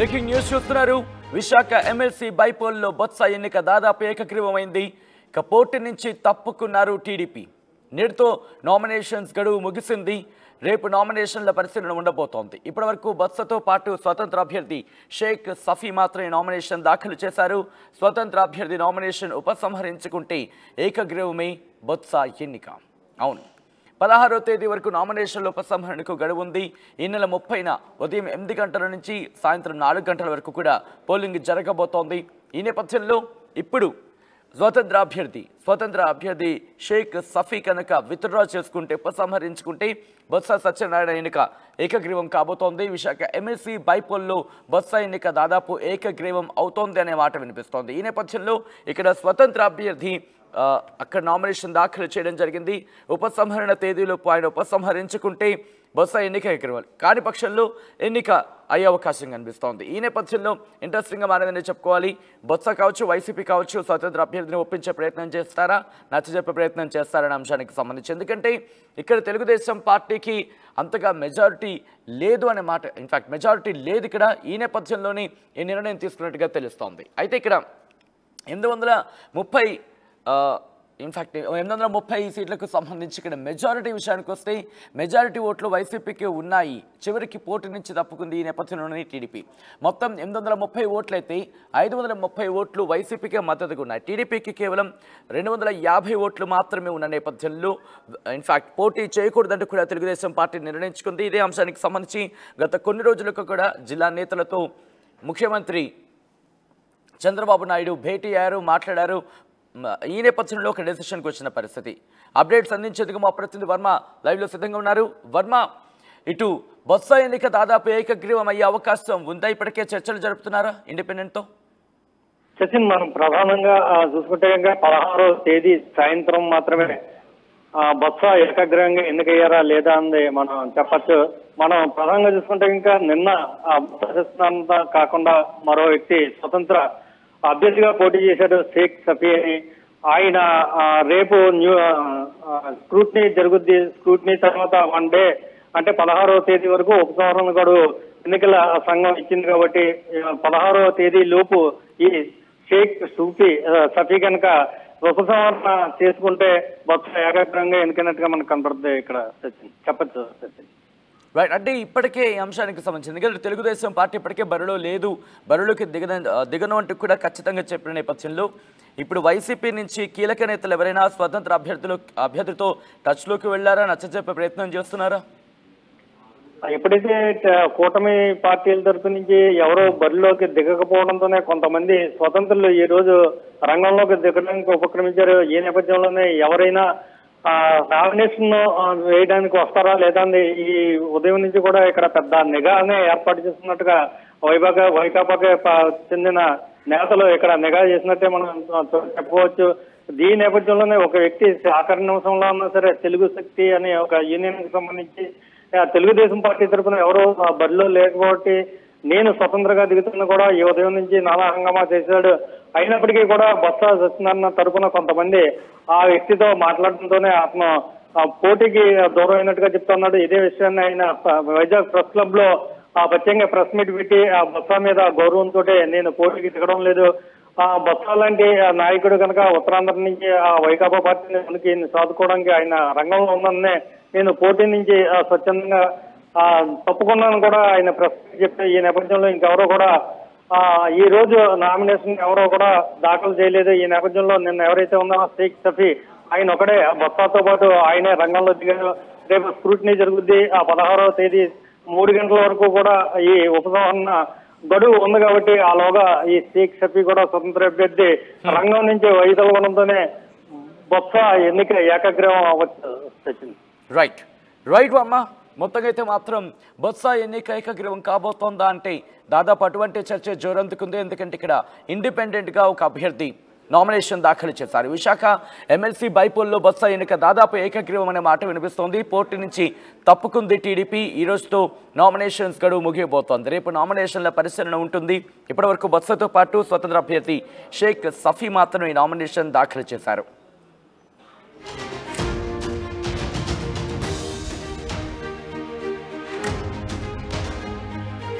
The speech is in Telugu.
బ్రేకింగ్ న్యూస్ చూస్తున్నారు. విశాఖ ఎమ్మెల్సీ బైపోల్లో బొత్స ఎన్నిక దాదాపు ఏకగ్రీవమైంది. ఇక పోటీ నుంచి తప్పుకున్నారు టీడీపీ. నేటితో నామినేషన్స్ గడువు ముగిసింది. రేపు నామినేషన్ల పరిశీలన ఉండబోతోంది. ఇప్పటివరకు బొత్సతో పాటు స్వతంత్ర అభ్యర్థి షేక్ సఫీ మాత్రమే నామినేషన్ దాఖలు చేశారు. స్వతంత్ర అభ్యర్థి నామినేషన్ ఉపసంహరించుకుంటే ఏకగ్రీవమే బొత్స ఎన్నిక. అవును, 16వ తేదీ వరకు నామినేషన్ల ఉపసంహరణకు గడువు ఉంది. ఈ నెల 30న ఉదయం 8 గంటల నుంచి సాయంత్రం 4 గంటల వరకు కూడా పోలింగ్ జరగబోతోంది. ఈ నేపథ్యంలో ఇప్పుడు స్వతంత్ర అభ్యర్థి షేక్ సఫీ కనుక విత్డ్రా చేసుకుంటే ఉపసంహరించుకుంటే బొత్స సత్యనారాయణ ఎన్నిక ఏకగ్రీవం కాబోతోంది. విశాఖ ఎమ్మెల్సీ బైపోల్లో బొత్స ఎన్నిక దాదాపు ఏకగ్రీవం అవుతోంది అనే మాట వినిపిస్తోంది. ఈ నేపథ్యంలో ఇక్కడ స్వతంత్ర అభ్యర్థి అక్కడ నామినేషన్ దాఖలు చేయడం జరిగింది. ఉపసంహరణ తేదీలోపు ఆయన ఉపసంహరించుకుంటే బొత్స ఎన్నిక ఎక్కవాలి, కాని పక్షంలో ఎన్నిక అయ్యే అవకాశం కనిపిస్తోంది. ఈ నేపథ్యంలో ఇంట్రెస్టింగ్గా మారేదని చెప్పుకోవాలి. బొత్స కావచ్చు, వైసీపీ కావచ్చు, స్వతంత్ర అభ్యర్థిని ఒప్పించే ప్రయత్నం చేస్తారా, నచ్చజెప్పే ప్రయత్నం చేస్తారనే అంశానికి సంబంధించి, ఎందుకంటే ఇక్కడ తెలుగుదేశం పార్టీకి అంతగా మెజారిటీ లేదు అనే మాట, ఇన్ఫాక్ట్ మెజారిటీ లేదు ఇక్కడ. ఈ నేపథ్యంలోనే ఈ నిర్ణయం తీసుకున్నట్టుగా తెలుస్తోంది. అయితే ఇక్కడ 830 సీట్లకు సంబంధించి ఇక్కడ మెజారిటీ విషయానికి వస్తే మెజారిటీ ఓట్లు వైసీపీకి ఉన్నాయి. చివరికి పోటీ నుంచి తప్పుకుంది ఈ నేపథ్యంలోనే టీడీపీ. మొత్తం 830 ఓట్లు అయితే 530 ఓట్లు వైసీపీకే మద్దతుగా ఉన్నాయి. టీడీపీకి కేవలం 250 ఓట్లు మాత్రమే ఉన్న నేపథ్యంలో ఇన్ఫాక్ట్ పోటీ చేయకూడదంటూ కూడా తెలుగుదేశం పార్టీ నిర్ణయించుకుంది. ఇదే అంశానికి సంబంధించి గత కొన్ని రోజులకు కూడా జిల్లా నేతలతో ముఖ్యమంత్రి చంద్రబాబు నాయుడు భేటీ అయ్యారు, మాట్లాడారు. ఈ నేపథ్యంలో ఒక డెసిషన్కి వచ్చిన పరిస్థితి. అప్డేట్స్ అందించేందుకు మా ప్రతినిధి వర్మ లైవ్లో సిద్ధంగా ఉన్నారు. వర్మ, ఇటు బొత్స ఎన్నిక దాదాపు ఏకగ్రీవం అయ్యే అవకాశం ఉందా? ఇప్పటికే చర్చలు జరుపుతున్నారా ఇండిపెండెంట్తో? సచిన్, మనం ప్రధానంగా చూసుకుంటే 16వ తేదీ సాయంత్రం మాత్రమే బొత్స ఏకగ్రీవంగా ఎన్నికయ్యారా లేదా అని మనం చెప్పచ్చు. మనం ప్రధానంగా చూసుకుంటే ఇంకా నిన్న బొత్స కాకుండా మరో వ్యక్తి స్వతంత్ర అభ్యర్థిగా పోటీ చేశాడు, షేక్ సఫీ అని. ఆయన రేపు స్క్రూటినీ జరుగుద్ది. స్క్రూటినీ తర్వాత 1 డే అంటే 16వ తేదీ వరకు ఉపసంహరణ గడువు ఎన్నికల సంఘం ఇచ్చింది కాబట్టి 16వ తేదీ లోపు ఈ షేక్ సఫీ కనుక ఉపసంహరణ చేసుకుంటే బొత్స ఏకగ్రీవంగా ఎన్నికైనట్టుగా మనకు కనపడుతుంది. ఇక్కడ సచిన్ చెప్పచ్చు. సచిన్ రైట్, అంటే ఇప్పటికే ఈ అంశానికి సంబంధించి, ఎందుకంటే తెలుగుదేశం పార్టీ ఇప్పటికే బరిలో లేదు, బరిలోకి దిగను అంటూ కూడా ఖచ్చితంగా చెప్పిన నేపథ్యంలో ఇప్పుడు వైసీపీ నుంచి కీలక నేతలు ఎవరైనా స్వతంత్ర అభ్యర్థితో టచ్లోకి వెళ్ళారా, నచ్చజెప్పే ప్రయత్నం చేస్తున్నారా? ఎప్పుడైతే కూటమి పార్టీల తరఫు నుంచి ఎవరో బరిలోకి దిగకపోవడంతోనే కొంతమంది స్వతంత్రులు ఈ రోజు రంగంలోకి దిగడానికి ఉపక్రమించారు. ఈ నేపథ్యంలోనే ఎవరైనా నామినేషన్ వేయడానికి వస్తారా లేదా ఈ ఉదయం నుంచి కూడా ఇక్కడ పెద్ద నిఘానే ఏర్పాటు చేస్తున్నట్టుగా వైకాపాకి చెందిన నేతలు ఇక్కడ నిఘా చేసినట్టే మనం చెప్పుకోవచ్చు. దీని నేపథ్యంలోనే ఒక వ్యక్తి ఆఖరి నిమిషంలో ఉన్నా సరే తెలుగు శక్తి అనే ఒక యూనియన్ కి సంబంధించి తెలుగుదేశం పార్టీ తరఫున ఎవరో బరిలో లేకపోతే నేను స్వతంత్రంగా దిగుతున్నా కూడా ఈ ఉదయం నుంచి నానా హంగామా చేశాడు. అయినప్పటికీ కూడా బొత్స సత్యనారాయణ తరఫున కొంతమంది ఆ వ్యక్తితో మాట్లాడడంతోనే అతను పోటీకి దూరం అయినట్టుగా చెప్తున్నాడు. ఇదే విషయాన్ని ఆయన వైజాగ్ ప్రెస్ క్లబ్ లో ప్రత్యేకంగా ప్రెస్ మీట్ పెట్టి ఆ బొత్స మీద గౌరవంతో నేను పోటీకి దిగడం లేదు, బొత్స లాంటి నాయకుడు కనుక ఉత్తరాంధ్ర నుంచి వైకాపా పార్టీని సాదుకోవడానికి ఆయన రంగంలో ఉన్ననే నేను పోటీ నుంచి స్వచ్ఛందంగా తప్పుకున్నాను కూడా ఆయన ప్రెస్ చెప్తే ఈ నేపథ్యంలో ఇంకెవరో కూడా ఈ రోజు నామినేషన్ ఎవరో కూడా దాఖలు చేయలేదు. ఈ నేపథ్యంలో నిన్న ఎవరైతే ఉన్నారో షేక్ సఫీ ఆయన ఒకడే బొత్సతో పాటు ఆయనే రంగంలో దిగారు. రేపు స్క్రూటినీ జరుగుద్ది. 16వ తేదీ 3 గంటల వరకు కూడా ఈ ఉపసంహరణ గడువు ఉంది కాబట్టి ఆలోగా ఈ షేక్ సఫీ కూడా స్వతంత్ర అభ్యర్థి రంగం నుంచి వైదొలగడంతోనే బొత్స ఎన్నిక ఏకగ్రీవం అవ్వచ్చు. రైట్ అమ్మా, మొత్తంగా అయితే మాత్రం బొత్స ఎన్నిక ఏకగ్రీవం కాబోతోందా అంటే దాదాపు అటువంటి చర్చ జోరందుకుంది. ఎందుకంటే ఇక్కడ ఇండిపెండెంట్గా ఒక అభ్యర్థి నామినేషన్ దాఖలు చేశారు. విశాఖ ఎమ్మెల్సీ బైపోల్లో బొత్స ఎన్నిక దాదాపు ఏకగ్రీవం అనే మాట వినిపిస్తోంది. పోటీ నుంచి తప్పుకుంది టీడీపీ. ఈ రోజుతో నామినేషన్స్ గడువు ముగియబోతోంది. రేపు నామినేషన్ల పరిశీలన ఉంటుంది. ఇప్పటివరకు బొత్సతో పాటు స్వతంత్ర అభ్యర్థి షేక్ సఫీ మాత్రమే నామినేషన్ దాఖలు చేశారు.